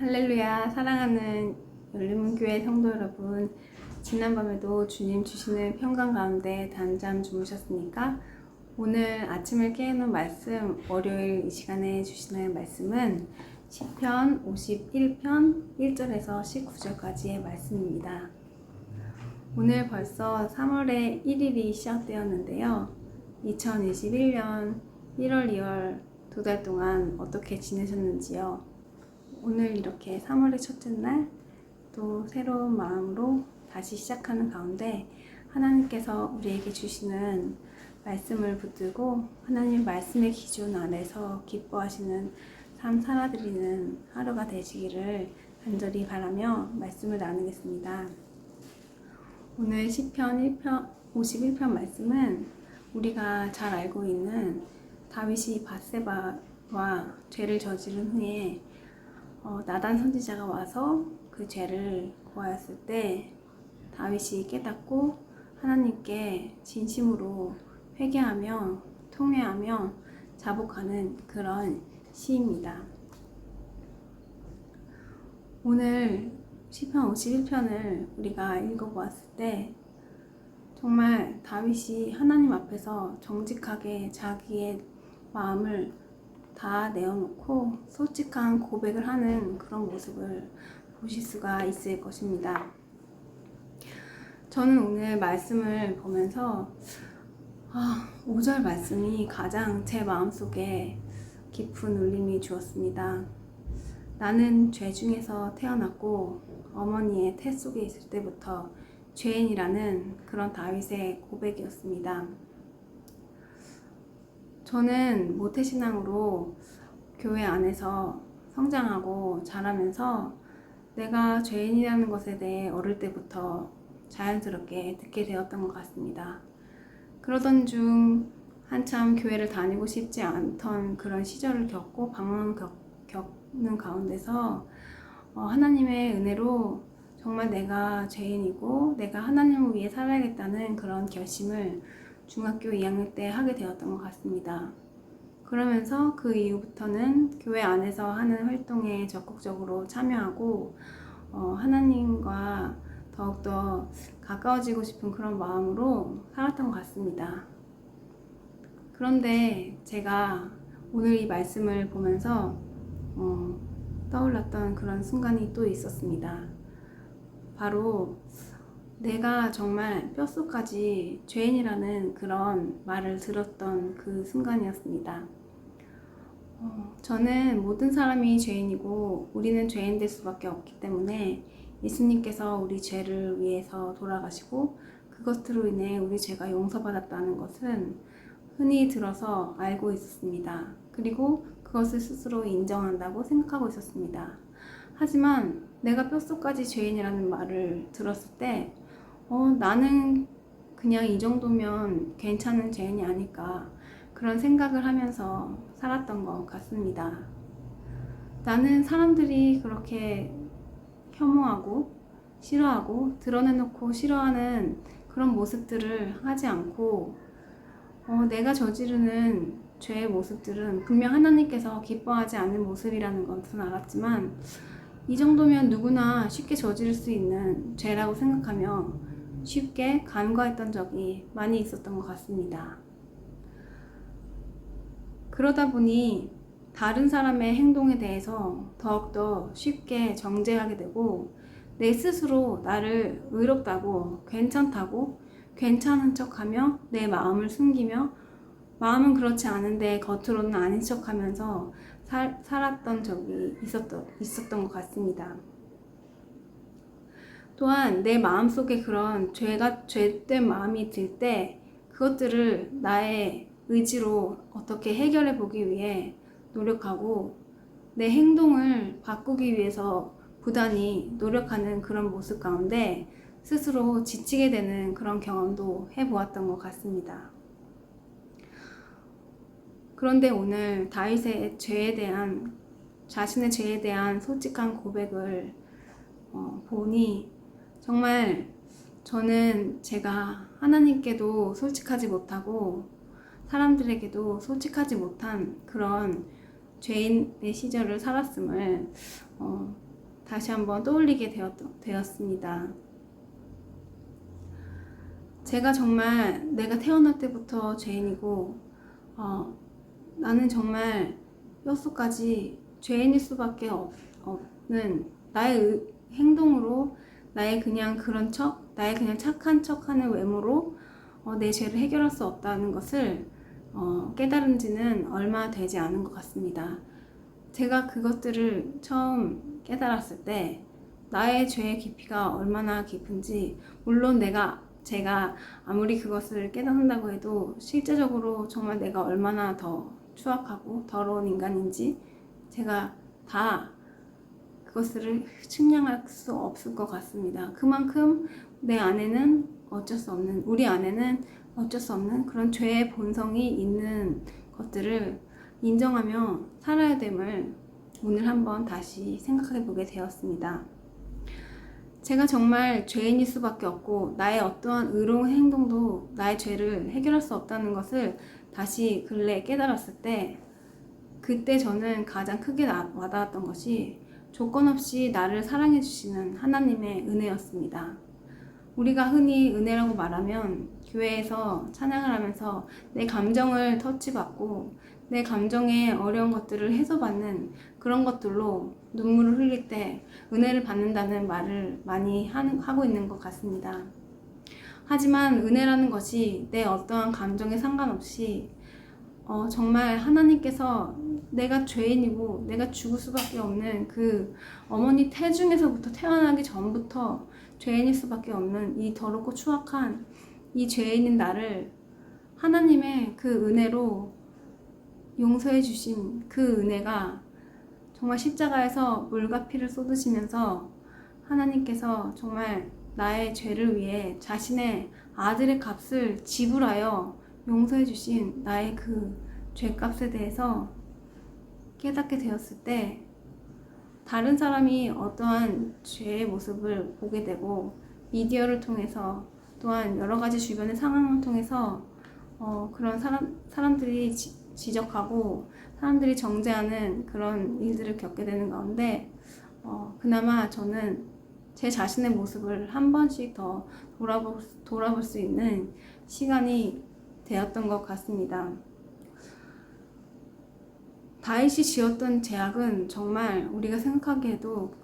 할렐루야. 사랑하는 열린문교회 성도 여러분, 지난밤에도 주님 주시는 평강 가운데 단잠 주무셨습니까? 오늘 아침을 깨우는 말씀, 월요일 이 시간에 주시는 말씀은 시편 51편 1절에서 19절까지의 말씀입니다. 오늘 벌써 3월의 1일이 시작되었는데요. 2021년 1월, 2월 2달 동안 어떻게 지내셨는지요? 오늘 이렇게 3월의 첫째 날 또 새로운 마음으로 다시 시작하는 가운데 하나님께서 우리에게 주시는 말씀을 붙들고 하나님 말씀의 기준 안에서 기뻐하시는 삶 살아드리는 하루가 되시기를 간절히 바라며 말씀을 나누겠습니다. 오늘 시편 51편 말씀은 우리가 잘 알고 있는 다윗이 밧세바와 죄를 저지른 후에 나단 선지자가 와서 그 죄를 고하였을 때 다윗이 깨닫고 하나님께 진심으로 회개하며 통회하며 자복하는 그런 시입니다. 오늘 시편 51편을 우리가 읽어보았을 때 정말 다윗이 하나님 앞에서 정직하게 자기의 마음을 다 내어놓고 솔직한 고백을 하는 그런 모습을 보실 수가 있을 것입니다. 저는 오늘 말씀을 보면서 5절 말씀이 가장 제 마음속에 깊은 울림이 주었습니다. 나는 죄 중에서 태어났고 어머니의 태 속에 있을 때부터 죄인이라는 그런 다윗의 고백이었습니다. 저는 모태신앙으로 교회 안에서 성장하고 자라면서 내가 죄인이라는 것에 대해 어릴 때부터 자연스럽게 듣게 되었던 것 같습니다. 그러던 중 한참 교회를 다니고 싶지 않던 그런 시절을 겪고 방황을 겪는 가운데서 하나님의 은혜로 정말 내가 죄인이고 내가 하나님을 위해 살아야겠다는 그런 결심을 중학교 2학년 때 하게 되었던 것 같습니다. 그러면서 그 이후부터는 교회 안에서 하는 활동에 적극적으로 참여하고 하나님과 더욱더 가까워지고 싶은 그런 마음으로 살았던 것 같습니다. 그런데 제가 오늘 이 말씀을 보면서 떠올랐던 그런 순간이 또 있었습니다. 바로 내가 정말 뼛속까지 죄인이라는 그런 말을 들었던 그 순간이었습니다. 저는 모든 사람이 죄인이고 우리는 죄인 될 수밖에 없기 때문에 예수님께서 우리 죄를 위해서 돌아가시고 그것으로 인해 우리 죄가 용서받았다는 것은 흔히 들어서 알고 있었습니다. 그리고 그것을 스스로 인정한다고 생각하고 있었습니다. 하지만 내가 뼛속까지 죄인이라는 말을 들었을 때 나는 그냥 이 정도면 괜찮은 죄인이 아닐까 그런 생각을 하면서 살았던 것 같습니다. 나는 사람들이 그렇게 혐오하고 싫어하고 드러내놓고 싫어하는 그런 모습들을 하지 않고 내가 저지르는 죄의 모습들은 분명 하나님께서 기뻐하지 않는 모습이라는 것은 알았지만 이 정도면 누구나 쉽게 저지를 수 있는 죄라고 생각하며 쉽게 간과했던 적이 많이 있었던 것 같습니다. 그러다 보니 다른 사람의 행동에 대해서 더욱더 쉽게 정죄하게 되고 내 스스로 나를 의롭다고 괜찮다고 괜찮은 척하며 내 마음을 숨기며 마음은 그렇지 않은데 겉으로는 아닌 척하면서 살았던 적이 있었던 것 같습니다. 또한 내 마음속에 그런 죄된 마음이 들 때 그것들을 나의 의지로 어떻게 해결해 보기 위해 노력하고 내 행동을 바꾸기 위해서 부단히 노력하는 그런 모습 가운데 스스로 지치게 되는 그런 경험도 해보았던 것 같습니다. 그런데 오늘 다윗의 자신의 죄에 대한 솔직한 고백을 보니 정말 저는 제가 하나님께도 솔직하지 못하고 사람들에게도 솔직하지 못한 그런 죄인의 시절을 살았음을 다시 한번 떠올리게 되었습니다. 제가 정말 내가 태어날 때부터 죄인이고 나는 정말 뼛속까지 죄인일 수밖에 없는 나의 행동으로, 나의 그냥 그런 척, 나의 그냥 착한 척하는 외모로 내 죄를 해결할 수 없다는 것을 깨달은 지는 얼마 되지 않은 것 같습니다. 제가 그것들을 처음 깨달았을 때 나의 죄의 깊이가 얼마나 깊은지, 물론 제가 아무리 그것을 깨닫는다고 해도 실제적으로 정말 내가 얼마나 더 추악하고 더러운 인간인지 제가 다 그것을 측량할 수 없을 것 같습니다. 그만큼 내 안에는 우리 안에는 어쩔 수 없는 그런 죄의 본성이 있는 것들을 인정하며 살아야 됨을 오늘 한번 다시 생각해 보게 되었습니다. 제가 정말 죄인일 수밖에 없고 나의 어떠한 의로운 행동도 나의 죄를 해결할 수 없다는 것을 다시 근래에 깨달았을 때, 그때 저는 가장 크게 와닿았던 것이 조건 없이 나를 사랑해 주시는 하나님의 은혜였습니다. 우리가 흔히 은혜라고 말하면 교회에서 찬양을 하면서 내 감정을 터치받고 내 감정의 어려운 것들을 해소받는 그런 것들로 눈물을 흘릴 때 은혜를 받는다는 말을 많이 하고 있는 것 같습니다. 하지만 은혜라는 것이 내 어떠한 감정에 상관없이 정말 하나님께서 내가 죄인이고 내가 죽을 수밖에 없는 그 어머니 태중에서부터 태어나기 전부터 죄인일 수밖에 없는 이 더럽고 추악한 이 죄인인 나를 하나님의 그 은혜로 용서해 주신 그 은혜가 정말 십자가에서 물과 피를 쏟으시면서 하나님께서 정말 나의 죄를 위해 자신의 아들의 값을 지불하여 용서해 주신 나의 그 죄값에 대해서 깨닫게 되었을 때, 다른 사람이 어떠한 죄의 모습을 보게 되고 미디어를 통해서 또한 여러 가지 주변의 상황을 통해서 그런 사람들이 지적하고 사람들이 정죄하는 그런 일들을 겪게 되는 가운데 그나마 저는 제 자신의 모습을 한 번씩 더 돌아볼 수 있는 시간이 되었던 것 같습니다. 다윗이 지었던 죄악은 정말 우리가 생각하기에도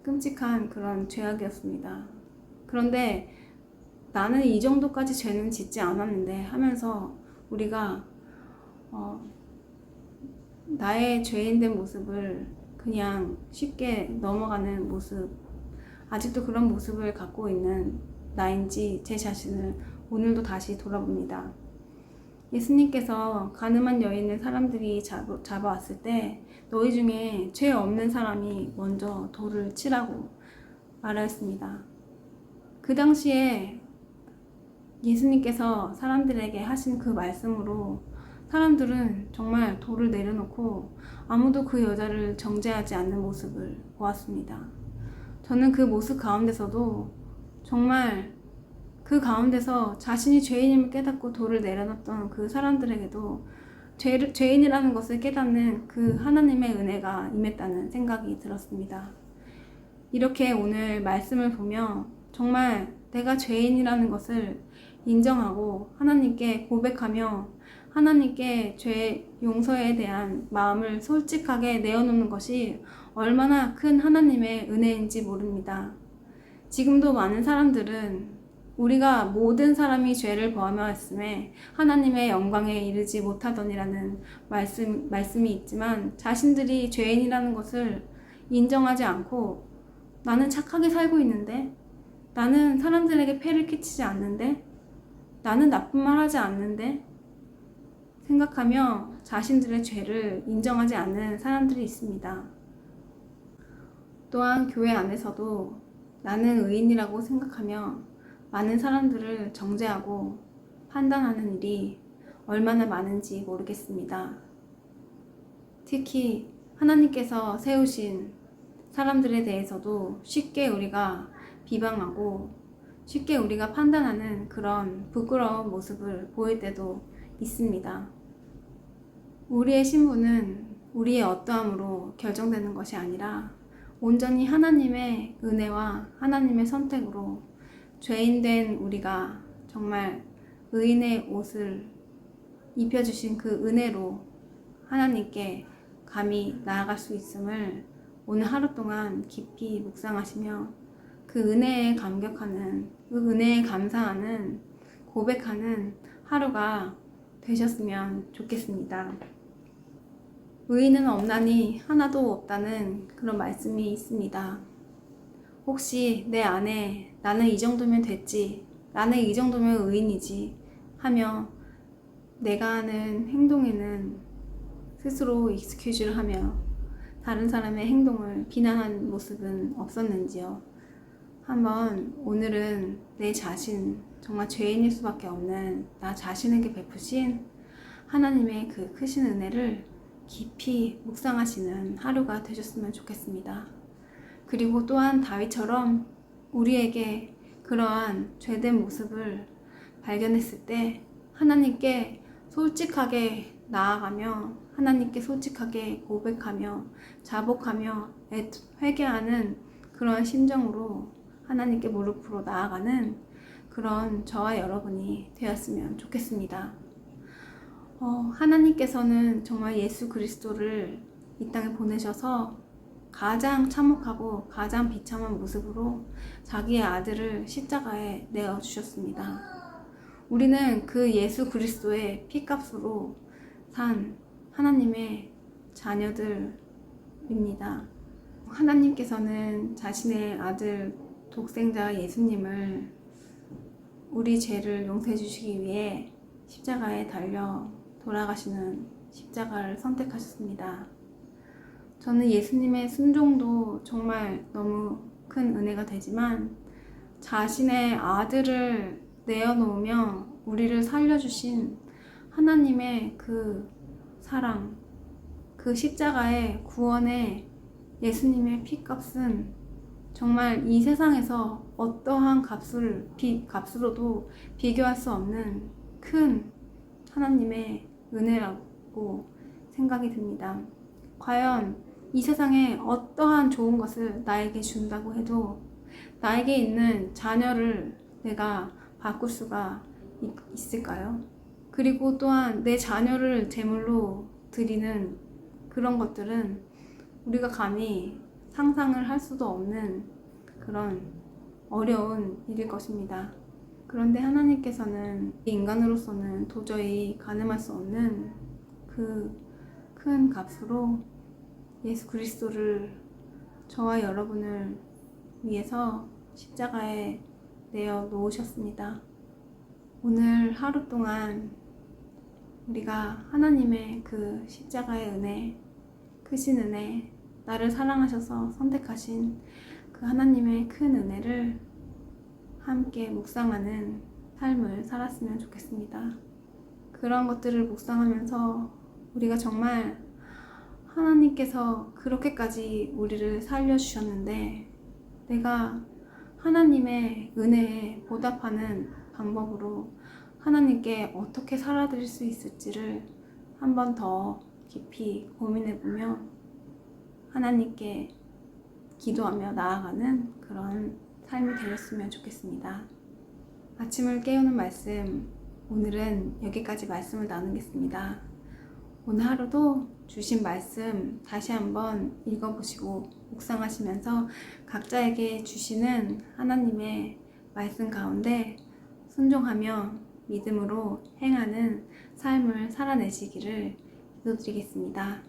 끔찍한 그런 죄악이었습니다. 그런데 나는 이 정도까지 죄는 짓지 않았는데 하면서 우리가 나의 죄인된 모습을 그냥 쉽게 넘어가는 모습, 아직도 그런 모습을 갖고 있는 나인지 제 자신을 오늘도 다시 돌아봅니다. 예수님께서 가늠한 여인을 사람들이 잡아왔을 때 너희 중에 죄 없는 사람이 먼저 돌을 치라고 말하였습니다. 그 당시에 예수님께서 사람들에게 하신 그 말씀으로 사람들은 정말 돌을 내려놓고 아무도 그 여자를 정죄하지 않는 모습을 보았습니다. 저는 그 모습 가운데서도 정말 그 가운데서 자신이 죄인임을 깨닫고 돌을 내려놨던 그 사람들에게도 죄인이라는 것을 깨닫는 그 하나님의 은혜가 임했다는 생각이 들었습니다. 이렇게 오늘 말씀을 보며 정말 내가 죄인이라는 것을 인정하고 하나님께 고백하며 하나님께 죄 용서에 대한 마음을 솔직하게 내어놓는 것이 얼마나 큰 하나님의 은혜인지 모릅니다. 지금도 많은 사람들은 우리가 모든 사람이 죄를 범하였음에 하나님의 영광에 이르지 못하더니라는 말씀이 있지만, 자신들이 죄인이라는 것을 인정하지 않고 나는 착하게 살고 있는데, 나는 사람들에게 폐를 끼치지 않는데, 나는 나쁜 말 하지 않는데 생각하며 자신들의 죄를 인정하지 않는 사람들이 있습니다. 또한 교회 안에서도 나는 의인이라고 생각하며 많은 사람들을 정죄하고 판단하는 일이 얼마나 많은지 모르겠습니다. 특히 하나님께서 세우신 사람들에 대해서도 쉽게 우리가 비방하고 쉽게 우리가 판단하는 그런 부끄러운 모습을 보일 때도 있습니다. 우리의 신분은 우리의 어떠함으로 결정되는 것이 아니라 온전히 하나님의 은혜와 하나님의 선택으로 죄인된 우리가 정말 의인의 옷을 입혀주신 그 은혜로 하나님께 감히 나아갈 수 있음을 오늘 하루 동안 깊이 묵상하시며 그 은혜에 감격하는, 그 은혜에 감사하는, 고백하는 하루가 되셨으면 좋겠습니다. 의인은 없나니 하나도 없다는 그런 말씀이 있습니다. 혹시 내 안에 나는 이 정도면 됐지, 나는 이 정도면 의인이지 하며 내가 하는 행동에는 스스로 익스큐즈를 하며 다른 사람의 행동을 비난하는 모습은 없었는지요? 한번 오늘은 내 자신, 정말 죄인일 수밖에 없는 나 자신에게 베푸신 하나님의 그 크신 은혜를 깊이 묵상하시는 하루가 되셨으면 좋겠습니다. 그리고 또한 다윗처럼 우리에게 그러한 죄된 모습을 발견했을 때 하나님께 솔직하게 나아가며 하나님께 솔직하게 고백하며 자복하며 회개하는 그런 심정으로 하나님께 무릎으로 나아가는 그런 저와 여러분이 되었으면 좋겠습니다. 하나님께서는 정말 예수 그리스도를 이 땅에 보내셔서 가장 참혹하고 가장 비참한 모습으로 자기의 아들을 십자가에 내어주셨습니다. 우리는 그 예수 그리스도의 피값으로 산 하나님의 자녀들입니다. 하나님께서는 자신의 아들 독생자 예수님을 우리 죄를 용서해 주시기 위해 십자가에 달려 돌아가시는 십자가를 선택하셨습니다. 저는 예수님의 순종도 정말 너무 큰 은혜가 되지만 자신의 아들을 내어놓으며 우리를 살려주신 하나님의 그 사랑, 그 십자가의 구원의 예수님의 피값은 정말 이 세상에서 어떠한 값으로도 비교할 수 없는 큰 하나님의 은혜라고 생각이 듭니다. 과연 이 세상에 어떠한 좋은 것을 나에게 준다고 해도 나에게 있는 자녀를 내가 바꿀 수가 있을까요? 그리고 또한 내 자녀를 제물로 드리는 그런 것들은 우리가 감히 상상을 할 수도 없는 그런 어려운 일일 것입니다. 그런데 하나님께서는 인간으로서는 도저히 가늠할 수 없는 그 큰 값으로 예수 그리스도를 저와 여러분을 위해서 십자가에 내어 놓으셨습니다. 오늘 하루 동안 우리가 하나님의 그 십자가의 은혜, 크신 은혜, 나를 사랑하셔서 선택하신 그 하나님의 큰 은혜를 함께 묵상하는 삶을 살았으면 좋겠습니다. 그런 것들을 묵상하면서 우리가 정말 하나님께서 그렇게까지 우리를 살려주셨는데 내가 하나님의 은혜에 보답하는 방법으로 하나님께 어떻게 살아드릴 수 있을지를 한 번 더 깊이 고민해보며 하나님께 기도하며 나아가는 그런 삶이 되었으면 좋겠습니다. 아침을 깨우는 말씀, 오늘은 여기까지 말씀을 나누겠습니다. 오늘 하루도 주신 말씀 다시 한번 읽어보시고 묵상하시면서 각자에게 주시는 하나님의 말씀 가운데 순종하며 믿음으로 행하는 삶을 살아내시기를 기도드리겠습니다.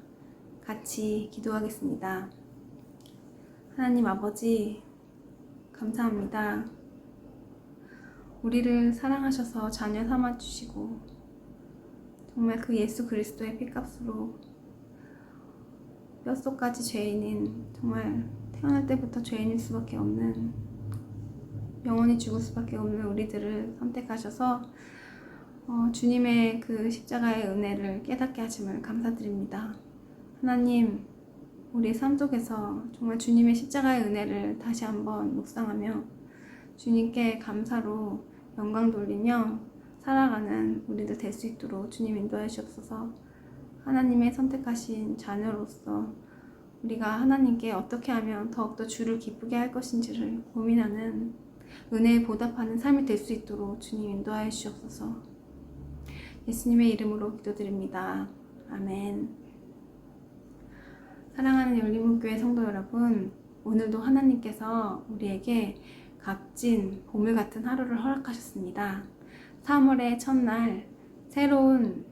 같이 기도하겠습니다. 하나님 아버지, 감사합니다. 우리를 사랑하셔서 자녀 삼아주시고 정말 그 예수 그리스도의 피값으로 뼛속까지 죄인인, 정말 태어날 때부터 죄인일 수밖에 없는, 영원히 죽을 수밖에 없는 우리들을 선택하셔서 주님의 그 십자가의 은혜를 깨닫게 하심을 감사드립니다. 하나님, 우리 삶 속에서 정말 주님의 십자가의 은혜를 다시 한번 묵상하며 주님께 감사로 영광 돌리며 살아가는 우리들 될 수 있도록 주님 인도해 주옵소서. 하나님의 선택하신 자녀로서 우리가 하나님께 어떻게 하면 더욱더 주를 기쁘게 할 것인지를 고민하는 은혜에 보답하는 삶이 될 수 있도록 주님 인도하여 주옵소서. 예수님의 이름으로 기도드립니다. 아멘. 사랑하는 열린문교회 성도 여러분, 오늘도 하나님께서 우리에게 값진 보물 같은 하루를 허락하셨습니다. 3월의 첫날, 새로운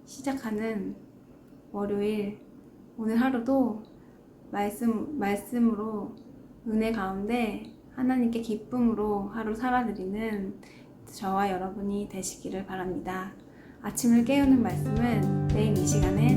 시작하는 월요일, 오늘 하루도 말씀으로 은혜 가운데 하나님께 기쁨으로 하루 살아드리는 저와 여러분이 되시기를 바랍니다. 아침을 깨우는 말씀은 내일 이 시간에